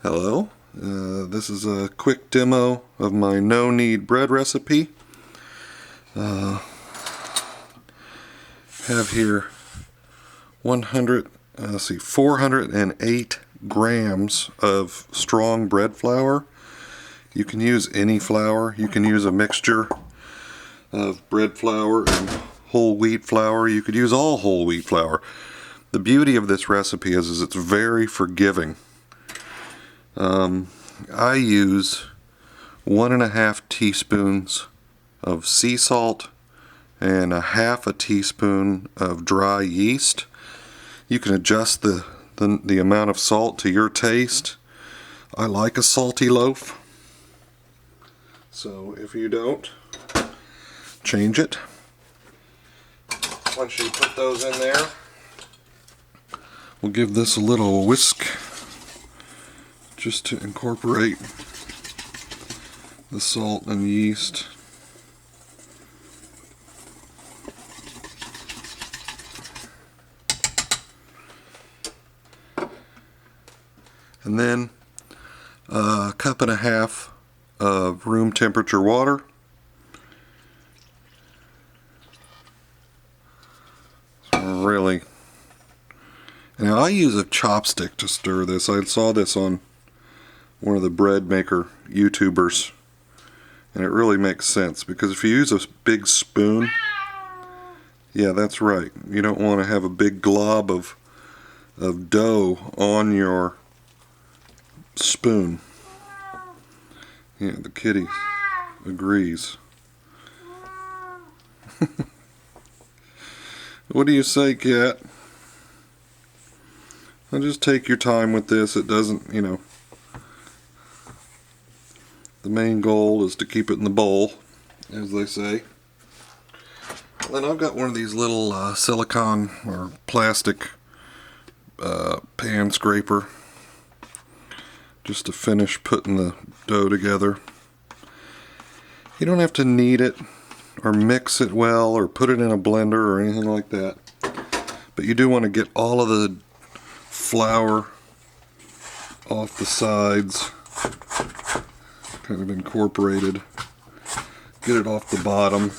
Hello, this is a quick demo of my no-knead bread recipe. Have here 408 grams of strong bread flour. You can use any flour. You can use a mixture of bread flour and whole wheat flour. You could use all whole wheat flour. The beauty of this recipe is it's very forgiving. I use 1.5 teaspoons of sea salt and 1/2 teaspoon of dry yeast. You can adjust the amount of salt to your taste. I like a salty loaf, so if you don't, change it. Once you put those in there, we'll give this a little whisk just to incorporate the salt and yeast. And then a 1.5 cups of room temperature water. Really. Now I use a chopstick to stir this. I saw this on one of the bread maker YouTubers, and it really makes sense, because if you use a big spoon, yeah, that's right, you don't want to have a big glob of dough on your spoon. Yeah, the kitty agrees. What do you say, cat? Well, just take your time with this. It doesn't, the main goal is to keep it in the bowl, as they say. Then I've got one of these little silicone or plastic pan scraper, just to finish putting the dough together. You don't have to knead it or mix it well or put it in a blender or anything like that, but you do want to get all of the flour off the sides, kind of incorporated, get it off the bottom.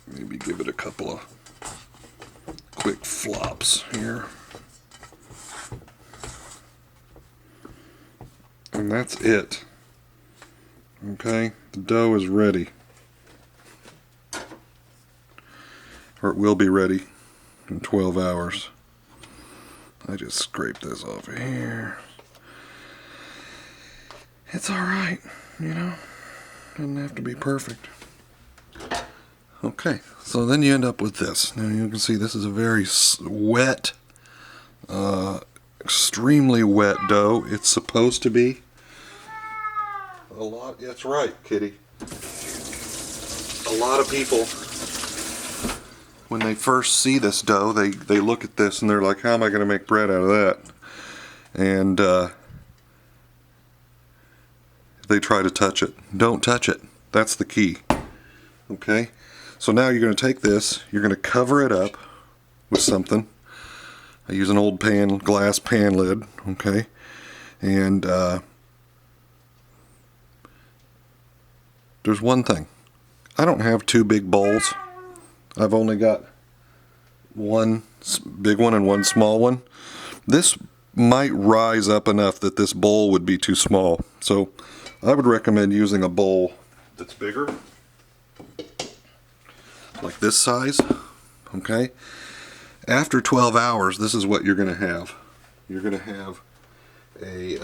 Maybe give it a couple of quick flops here. And that's it. Okay, the dough is ready. Or it will be ready in 12 hours. I just scraped this off of here. It's alright, doesn't have to be perfect. Okay, so then you end up with this. Now you can see this is a very wet, extremely wet dough. It's supposed to be. A lot, that's right, kitty. A lot of people, when they first see this dough, they look at this and they're like, how am I going to make bread out of that? And they try to touch it. Don't touch it. That's the key. Okay? So now you're going to take this, you're going to cover it up with something. I use an old glass pan lid, okay? And there's one thing. I don't have two big bowls. I've only got one big one and one small one. This might rise up enough that this bowl would be too small. So I would recommend using a bowl that's bigger, like this size. Okay? After 12 hours, this is what you're going to have. You're going to have a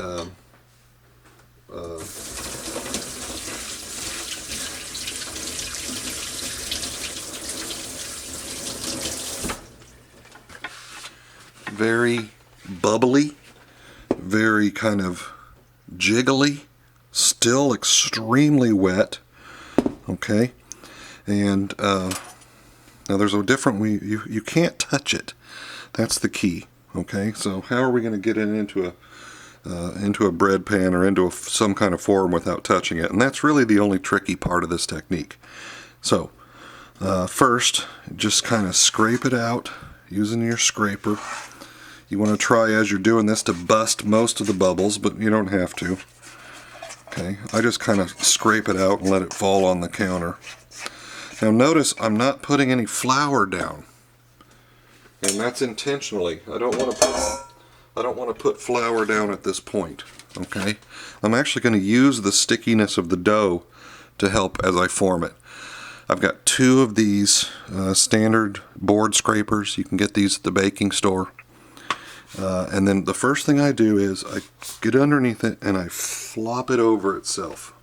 very bubbly, very kind of jiggly, still extremely wet. Okay? And now there's a different way. You can't touch it. That's the key. Okay, so how are we going to get it into a bread pan or into some kind of form without touching it? And that's really the only tricky part of this technique. So first, just kind of scrape it out using your scraper. You want to try as you're doing this to bust most of the bubbles, but you don't have to. Okay, I just kind of scrape it out and let it fall on the counter. Now notice I'm not putting any flour down, and that's intentionally. I don't want to put flour down at this point. Okay, I'm actually going to use the stickiness of the dough to help as I form it. I've got 2 of these standard board scrapers. You can get these at the baking store. And then the first thing I do is I get underneath it and I flop it over itself.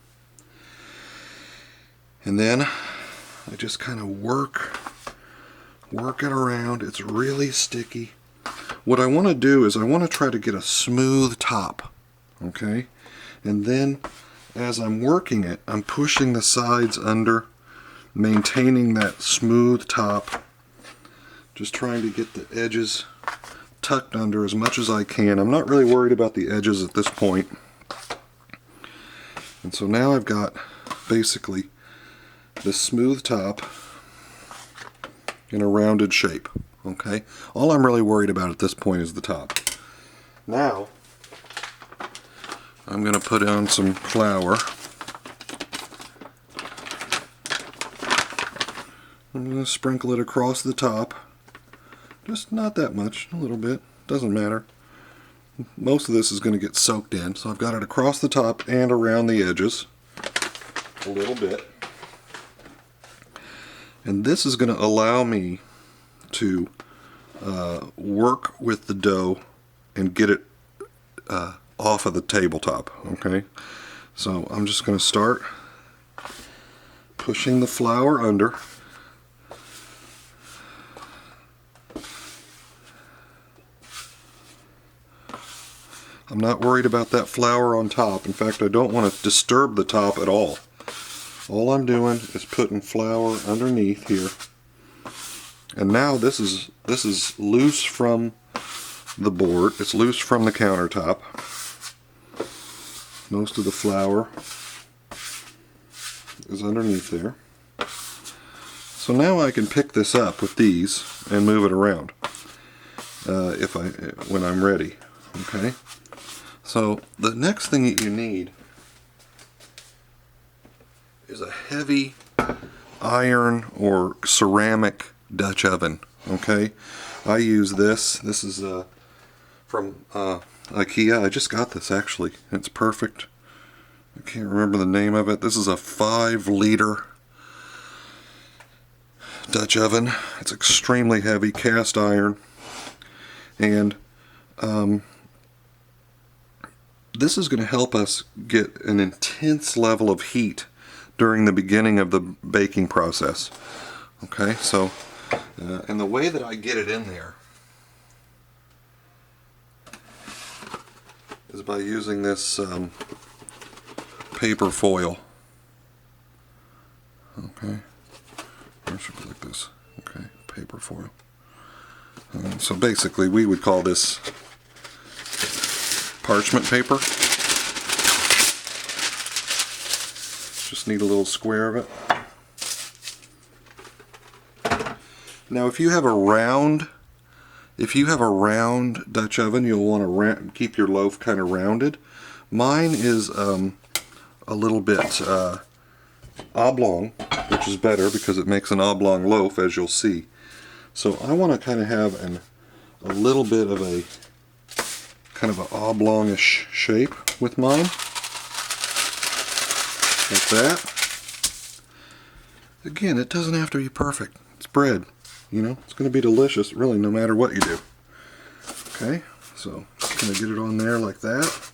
And then I just kind of work it around. It's really sticky. What I want to do is I want to try to get a smooth top. Okay? And then as I'm working it, I'm pushing the sides under, maintaining that smooth top, just trying to get the edges tucked under as much as I can. I'm not really worried about the edges at this point. And so now I've got basically this smooth top in a rounded shape. Okay? All I'm really worried about at this point is the top. Now I'm going to put on some flour. I'm going to sprinkle it across the top. Just not that much, a little bit, doesn't matter. Most of this is going to get soaked in, so I've got it across the top and around the edges a little bit. And this is going to allow me to work with the dough and get it off of the tabletop. Okay, so I'm just going to start pushing the flour under. I'm not worried about that flour on top. In fact, I don't want to disturb the top at all. All I'm doing is putting flour underneath here. And now this is loose from the board. It's loose from the countertop. Most of the flour is underneath there. So now I can pick this up with these and move it around when I'm ready. Okay. So the next thing that you need is a heavy iron or ceramic Dutch oven. Okay, I use this. This is from IKEA. I just got this actually. It's perfect. I can't remember the name of it. This is a 5-liter Dutch oven. It's extremely heavy, cast iron, and this is going to help us get an intense level of heat during the beginning of the baking process. Okay, so and the way that I get it in there is by using this paper foil. Okay, I should put like this. Okay, paper foil. So basically, we would call this parchment paper. Just need a little square of it. Now if you have a round Dutch oven, you'll want to keep your loaf kind of rounded. Mine is a little bit oblong, which is better because it makes an oblong loaf, as you'll see. So I want to kind of have a little bit of a kind of an oblongish shape with mine, like that. Again, it doesn't have to be perfect. It's bread, you know. It's going to be delicious, really, no matter what you do. Okay, so just going to get it on there like that.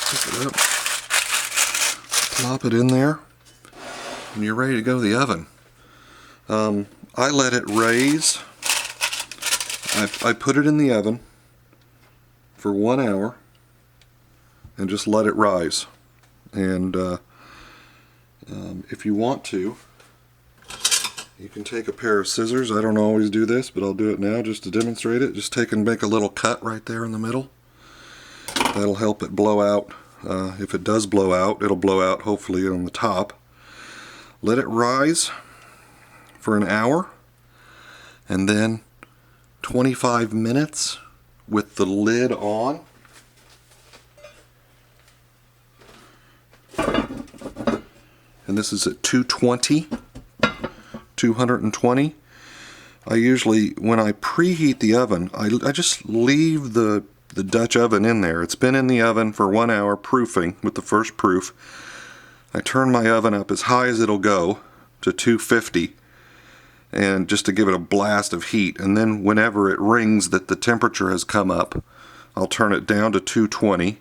Pick it up. Plop it in there, and you're ready to go to the oven. I let it raise. I put it in the oven for 1 hour and just let it rise. And if you want to, You can take a pair of scissors. I don't always do this, but I'll do it now just to demonstrate it. Just take and make a little cut right there in the middle. That'll help it blow out. If it does blow out, it'll blow out hopefully on the top. Let it rise for an hour, and then 25 minutes with the lid on. And this is at 220. I usually, when I preheat the oven, I just leave the Dutch oven in there. It's been in the oven for 1 hour proofing with the first proof. I turn my oven up as high as it'll go to 250, and just to give it a blast of heat, and then whenever it rings that the temperature has come up, I'll turn it down to 220,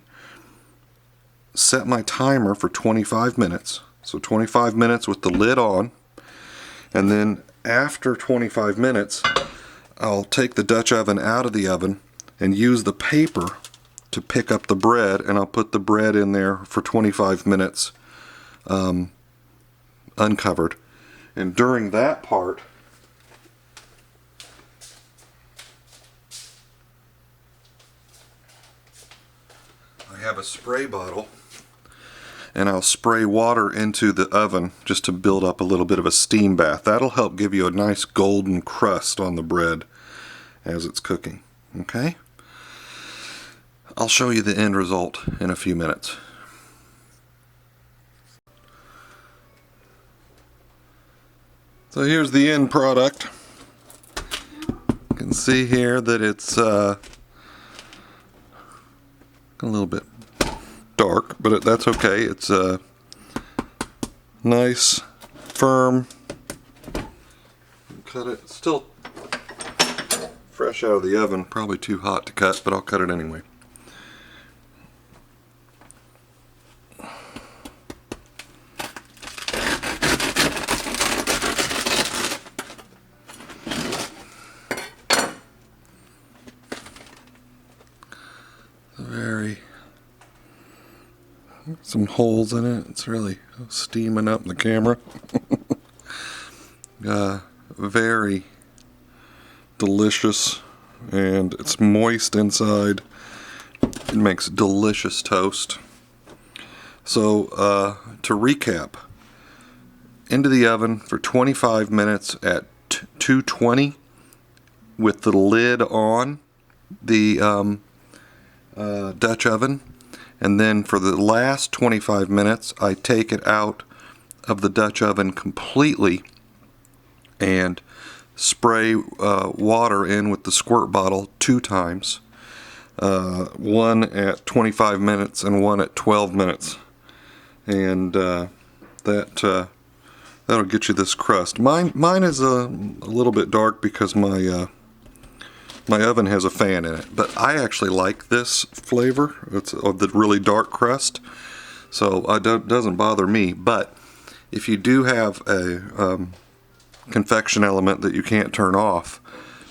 set my timer for 25 minutes. So 25 minutes with the lid on. And then after 25 minutes, I'll take the Dutch oven out of the oven and use the paper to pick up the bread, and I'll put the bread in there for 25 minutes uncovered. And during that part, I have a spray bottle, and I'll spray water into the oven just to build up a little bit of a steam bath. That'll help give you a nice golden crust on the bread as it's cooking. Okay? I'll show you the end result in a few minutes. So here's the end product. You can see here that it's a little bit dark, but that's okay. It's nice, firm. Cut it. It's still fresh out of the oven. Probably too hot to cut, but I'll cut it anyway. Some holes in it. It's really steaming up in the camera. Very delicious, and it's moist inside. It makes delicious toast. So to recap, into the oven for 25 minutes at 220 with the lid on the Dutch oven. And then for the last 25 minutes, I take it out of the Dutch oven completely and spray water in with the squirt bottle 2 times. One at 25 minutes and one at 12 minutes. And that'll get you this crust. Mine is a little bit dark because my oven has a fan in it, but I actually like this flavor. It's of the really dark crust, so it doesn't bother me. But if you do have a convection element that you can't turn off,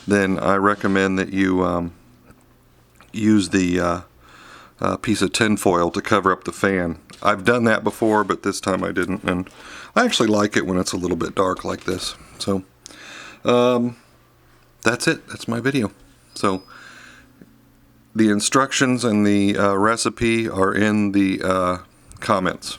then I recommend that you use the piece of tin foil to cover up the fan. I've done that before, but this time I didn't, and I actually like it when it's a little bit dark like this. So that's it. That's my video. So the instructions and the recipe are in the comments.